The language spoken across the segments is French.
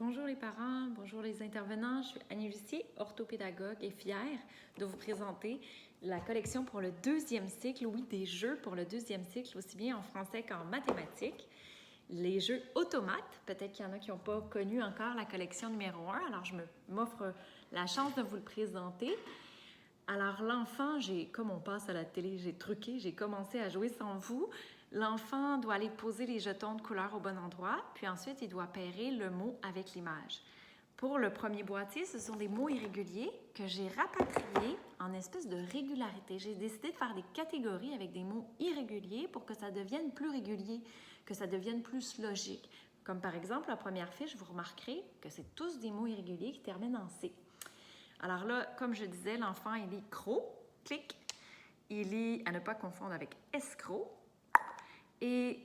Bonjour les parents, bonjour les intervenants. Je suis Annie Lucier, orthopédagogue et fière de vous présenter la collection pour le deuxième cycle, oui, des jeux pour le deuxième cycle, aussi bien en français qu'en mathématiques. Les jeux automates, peut-être qu'il y en a qui n'ont pas connu encore la collection numéro 1, alors je m'offre la chance de vous le présenter. Alors l'enfant, comme on passe à la télé, j'ai truqué, j'ai commencé à jouer sans vous. L'enfant doit aller poser les jetons de couleur au bon endroit, puis ensuite il doit pairer le mot avec l'image. Pour le premier boîtier, ce sont des mots irréguliers que j'ai rapatriés en espèce de régularité. J'ai décidé de faire des catégories avec des mots irréguliers pour que ça devienne plus régulier, que ça devienne plus logique. Comme par exemple, la première fiche, vous remarquerez que c'est tous des mots irréguliers qui terminent en C. Alors là, comme je disais, l'enfant, il lit croc, clic. Il lit, à ne pas confondre avec escroc. Et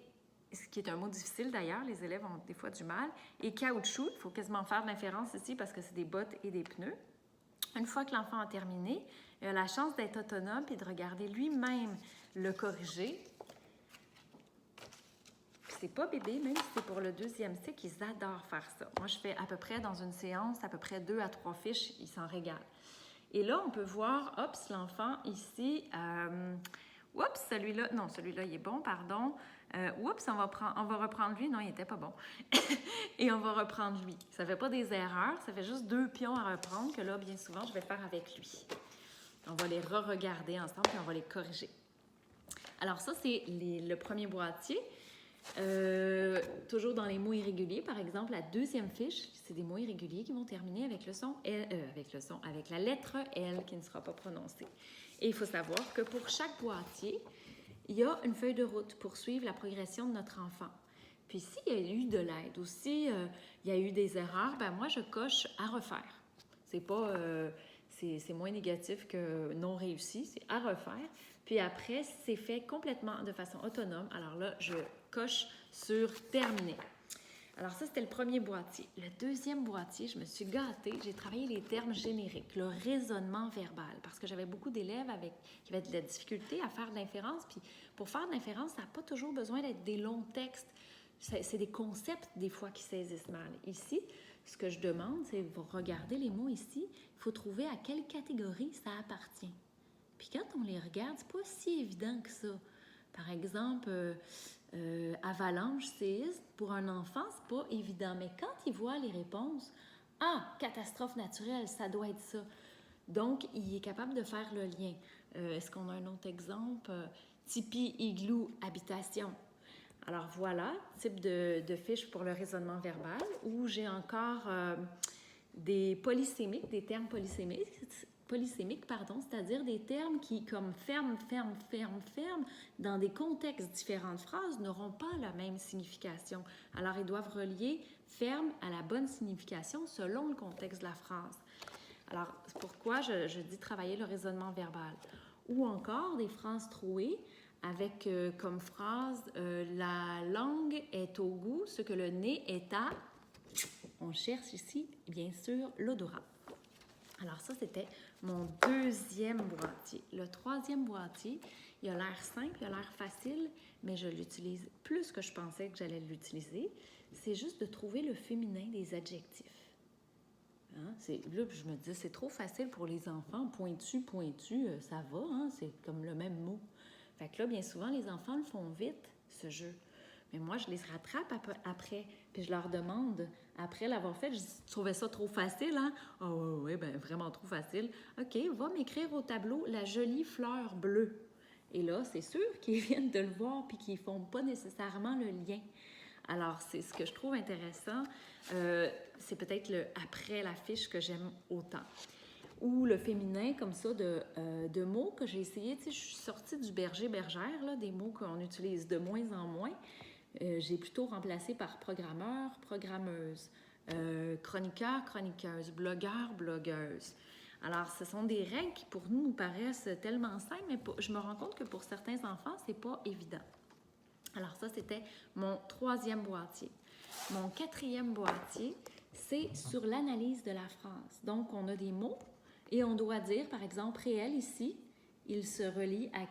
ce qui est un mot difficile d'ailleurs, les élèves ont des fois du mal. Et caoutchouc, il faut quasiment faire de l'inférence ici parce que c'est des bottes et des pneus. Une fois que l'enfant a terminé, il a la chance d'être autonome et de regarder lui-même le corriger. C'est pas bébé, même si c'est pour le deuxième cycle, ils adorent faire ça. Moi, je fais à peu près dans une séance, à peu près 2 à 3 fiches, ils s'en régalent. Et là, on peut voir, oups, l'enfant ici, oups, celui-là, non, celui-là, il est bon, pardon. Oups, on va reprendre lui, non, il n'était pas bon. Et on va reprendre lui. Ça ne fait pas des erreurs, ça fait juste 2 pions à reprendre que là, bien souvent, je vais faire avec lui. On va les re-regarder ensemble et on va les corriger. Alors ça, c'est le premier boîtier. Toujours dans les mots irréguliers, par exemple, la deuxième fiche, c'est des mots irréguliers qui vont terminer avec le son L, avec la lettre L qui ne sera pas prononcée. Et il faut savoir que pour chaque boîtier, il y a une feuille de route pour suivre la progression de notre enfant. Puis s'il y a eu de l'aide ou s'il y a eu des erreurs, ben moi je coche à refaire. C'est moins négatif que non réussi, c'est à refaire. Puis après, c'est fait complètement de façon autonome. Alors là, je coche sur terminer. Alors ça, c'était le premier boîtier. Le deuxième boîtier, je me suis gâtée. J'ai travaillé les termes génériques, le raisonnement verbal, parce que j'avais beaucoup d'élèves qui avaient de la difficulté à faire de l'inférence. Puis pour faire de l'inférence, ça n'a pas toujours besoin d'être des longs textes. C'est des concepts, des fois, qui saisissent mal. Ici, ce que je demande, c'est vous regardez les mots ici, il faut trouver à quelle catégorie ça appartient. Puis quand on les regarde, c'est pas si évident que ça. Par exemple, avalanche, séisme, pour un enfant, c'est pas évident. Mais quand il voit les réponses, catastrophe naturelle, ça doit être ça. Donc, il est capable de faire le lien. Est-ce qu'on a un autre exemple? Tipi, igloo, habitation. Alors voilà, type de fiche pour le raisonnement verbal, où j'ai encore des polysémiques, des termes polysémiques, c'est-à-dire des termes qui, comme ferme, dans des contextes différents de phrases, n'auront pas la même signification. Alors, ils doivent relier ferme à la bonne signification selon le contexte de la phrase. Alors, c'est pourquoi je dis travailler le raisonnement verbal. Ou encore des phrases trouées avec comme phrase la langue est au goût, ce que le nez est à. On cherche ici, bien sûr, l'odorat. Alors ça, c'était mon deuxième boîtier. Le troisième boîtier, il a l'air simple, il a l'air facile, mais je l'utilise plus que je pensais que j'allais l'utiliser. C'est juste de trouver le féminin des adjectifs. Hein? Là, je me dis, c'est trop facile pour les enfants. Pointu, ça va, hein? C'est comme le même mot. Fait que là, bien souvent, les enfants le font vite, ce jeu. Mais moi, je les rattrape après, puis je leur demande, après l'avoir fait, je trouvais ça trop facile, hein? Oui, ben vraiment trop facile. OK, va m'écrire au tableau la jolie fleur bleue. Et là, c'est sûr qu'ils viennent de le voir puis qu'ils ne font pas nécessairement le lien. Alors, c'est ce que je trouve intéressant. C'est peut-être le après la fiche que j'aime autant. Ou le féminin, comme ça, de mots que j'ai essayé. Tu sais, je suis sortie du berger-bergère, là, des mots qu'on utilise de moins en moins. J'ai plutôt remplacé par programmeur, programmeuse, chroniqueur, chroniqueuse, blogueur, blogueuse. Alors, ce sont des règles qui, pour nous paraissent tellement simples, mais je me rends compte que pour certains enfants, c'est pas évident. Alors ça, c'était mon troisième boîtier. Mon quatrième boîtier, c'est sur l'analyse de la phrase. Donc, on a des mots et on doit dire, par exemple, réel ici, il se relie à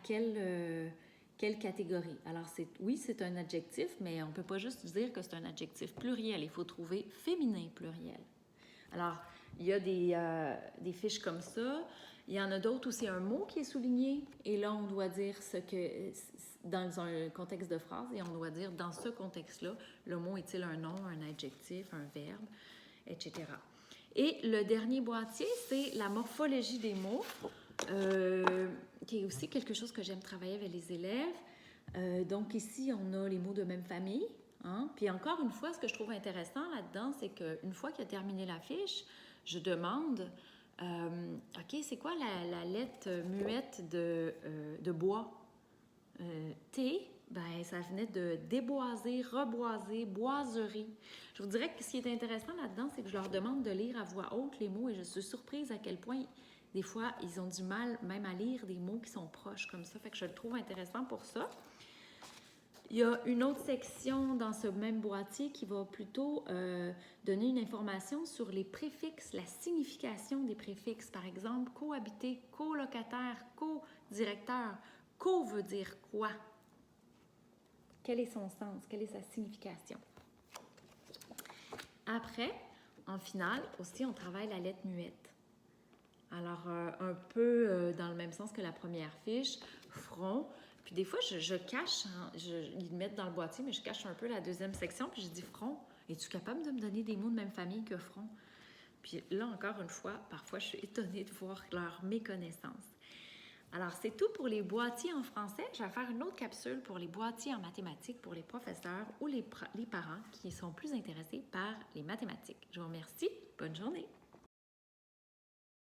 quelle catégorie. Alors, oui, c'est un adjectif, mais on ne peut pas juste dire que c'est un adjectif pluriel. Il faut trouver féminin pluriel. Alors, il y a des fiches comme ça. Il y en a d'autres où c'est un mot qui est souligné. Et là, on doit dire ce que, dans un contexte de phrase, et on doit dire dans ce contexte-là, le mot est-il un nom, un adjectif, un verbe, etc. Et le dernier boîtier, c'est la morphologie des mots, qui est aussi quelque chose que j'aime travailler avec les élèves. Donc ici, on a les mots de même famille. Hein? Puis encore une fois, ce que je trouve intéressant là-dedans, c'est qu'une fois qu'il a terminé la fiche, je demande, OK, c'est quoi la lettre muette de bois? T, ben, ça venait de déboiser, reboiser, boiserie. Je vous dirais que ce qui est intéressant là-dedans, c'est que je leur demande de lire à voix haute les mots et je suis surprise à quel point, des fois, ils ont du mal même à lire des mots qui sont proches comme ça. Fait que je le trouve intéressant pour ça. Il y a une autre section dans ce même boîtier qui va plutôt donner une information sur les préfixes, la signification des préfixes. Par exemple, cohabiter, colocataire, co-directeur. Co veut dire quoi? Quel est son sens? Quelle est sa signification? Après, en finale, aussi, on travaille la lettre muette. Alors, un peu dans le même sens que la première fiche, front. Puis des fois, je cache, hein, ils le mettent dans le boîtier, mais je cache un peu la deuxième section, puis je dis front. Es-tu capable de me donner des mots de même famille que front? Puis là, encore une fois, parfois, je suis étonnée de voir leur méconnaissance. Alors, c'est tout pour les boîtiers en français. Je vais faire une autre capsule pour les boîtiers en mathématiques pour les professeurs ou les parents qui sont plus intéressés par les mathématiques. Je vous remercie. Bonne journée.